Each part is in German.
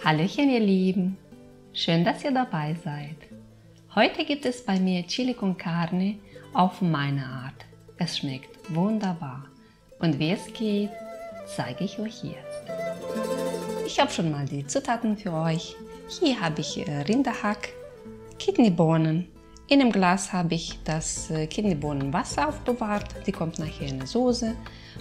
Hallöchen ihr Lieben, schön, dass ihr dabei seid. Heute gibt es bei mir Chili con Carne auf meine Art. Es schmeckt wunderbar und wie es geht, zeige ich euch jetzt. Ich habe schon mal die Zutaten für euch. Hier habe ich Rinderhack, Kidneybohnen. In einem Glas habe ich das Kidneybohnenwasser aufbewahrt, die kommt nachher in eine Soße.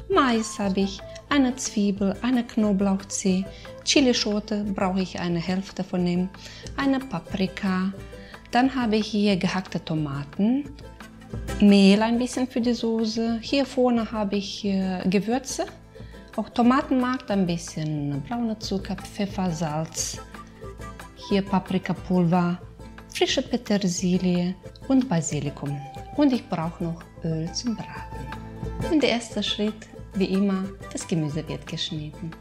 Mais habe ich, eine Zwiebel, eine Knoblauchzehe, Chilischote brauche ich eine Hälfte von dem, eine Paprika. Dann habe ich hier gehackte Tomaten, Mehl ein bisschen für die Soße. Hier vorne habe ich Gewürze, auch Tomatenmark, ein bisschen brauner Zucker, Pfeffer, Salz. Hier Paprikapulver, frische Petersilie und Basilikum. Und ich brauche noch Öl zum Braten. Und der erste Schritt, wie immer, das Gemüse wird geschnitten.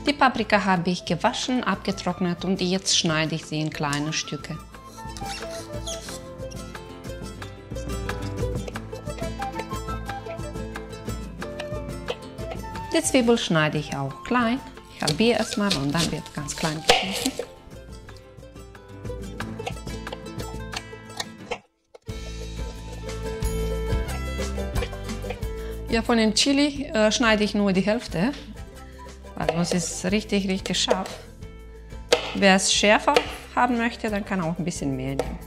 Die Paprika habe ich gewaschen, abgetrocknet und jetzt schneide ich sie in kleine Stücke. Die Zwiebel schneide ich auch klein. Ich halbiere erstmal und dann wird ganz klein geschnitten. Ja, von dem Chili schneide ich nur die Hälfte, weil sonst ist es richtig scharf. Wer es schärfer haben möchte, dann kann auch ein bisschen mehr nehmen.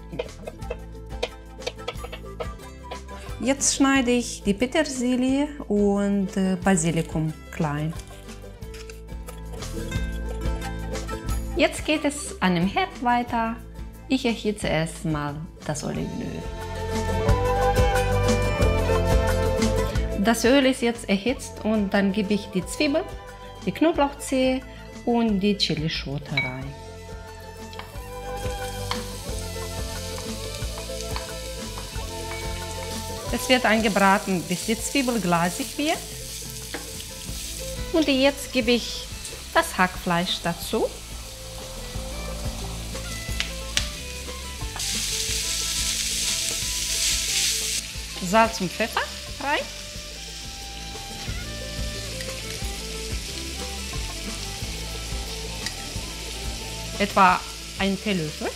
Jetzt schneide ich die Petersilie und Basilikum klein. Jetzt geht es an dem Herd weiter. Ich erhitze erstmal das Olivenöl. Das Öl ist jetzt erhitzt und dann gebe ich die Zwiebel, die Knoblauchzehe und die Chilischote rein. Es wird angebraten, bis die Zwiebel glasig wird. Und jetzt gebe ich das Hackfleisch dazu. Salz und Pfeffer rein. Etwa ein Teelöffel.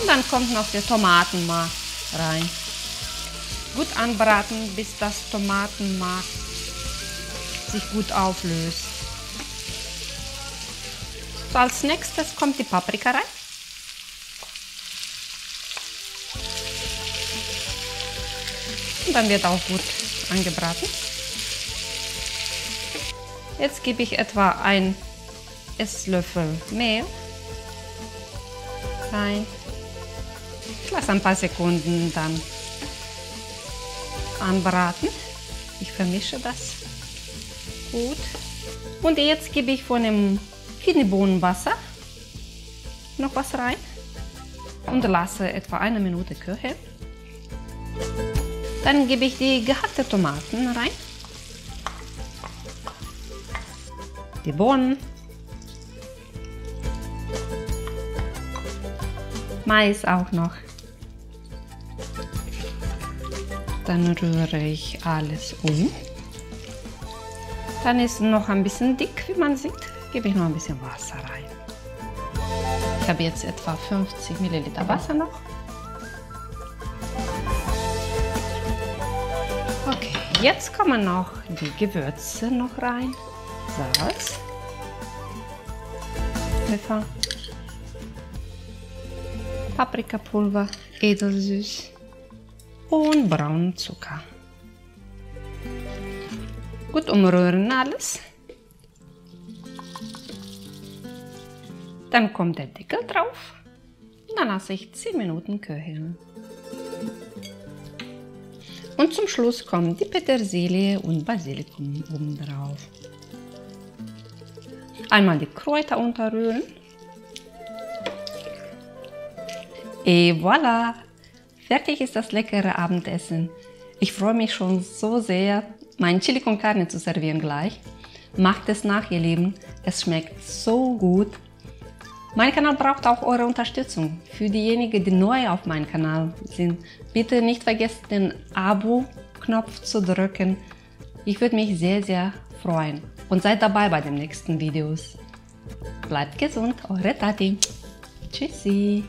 Und dann kommt noch der Tomatenmark rein. Gut anbraten, bis das Tomatenmark sich gut auflöst. So, als nächstes kommt die Paprika rein. Und dann wird auch gut angebraten. Jetzt gebe ich etwa einen Esslöffel Mehl rein. Ich lasse ein paar Sekunden dann anbraten. Ich vermische das gut. Und jetzt gebe ich von dem Kidneybohnenwasser noch was rein und lasse etwa eine Minute köcheln. Dann gebe ich die gehackten Tomaten rein. Die Bohnen, Mais auch noch. Dann rühre ich alles um. Dann ist noch ein bisschen dick, wie man sieht. Gebe ich noch ein bisschen Wasser rein. Ich habe jetzt etwa 50 ml Wasser noch. Okay, jetzt kommen noch die Gewürze noch rein. Salz, Pfeffer, Paprikapulver, edelsüß und braunen Zucker. Gut umrühren alles. Dann kommt der Deckel drauf und dann lasse ich 10 Minuten köcheln. Und zum Schluss kommt die Petersilie und Basilikum oben drauf. Einmal die Kräuter unterrühren. Et voilà! Fertig ist das leckere Abendessen. Ich freue mich schon so sehr, mein Chili con Carne zu servieren gleich. Macht es nach, ihr Lieben. Es schmeckt so gut. Mein Kanal braucht auch eure Unterstützung. Für diejenigen, die neu auf meinem Kanal sind, bitte nicht vergessen, den Abo-Knopf zu drücken. Ich würde mich sehr, sehr freuen. Und seid dabei bei den nächsten Videos. Bleibt gesund, eure Tati. Tschüssi.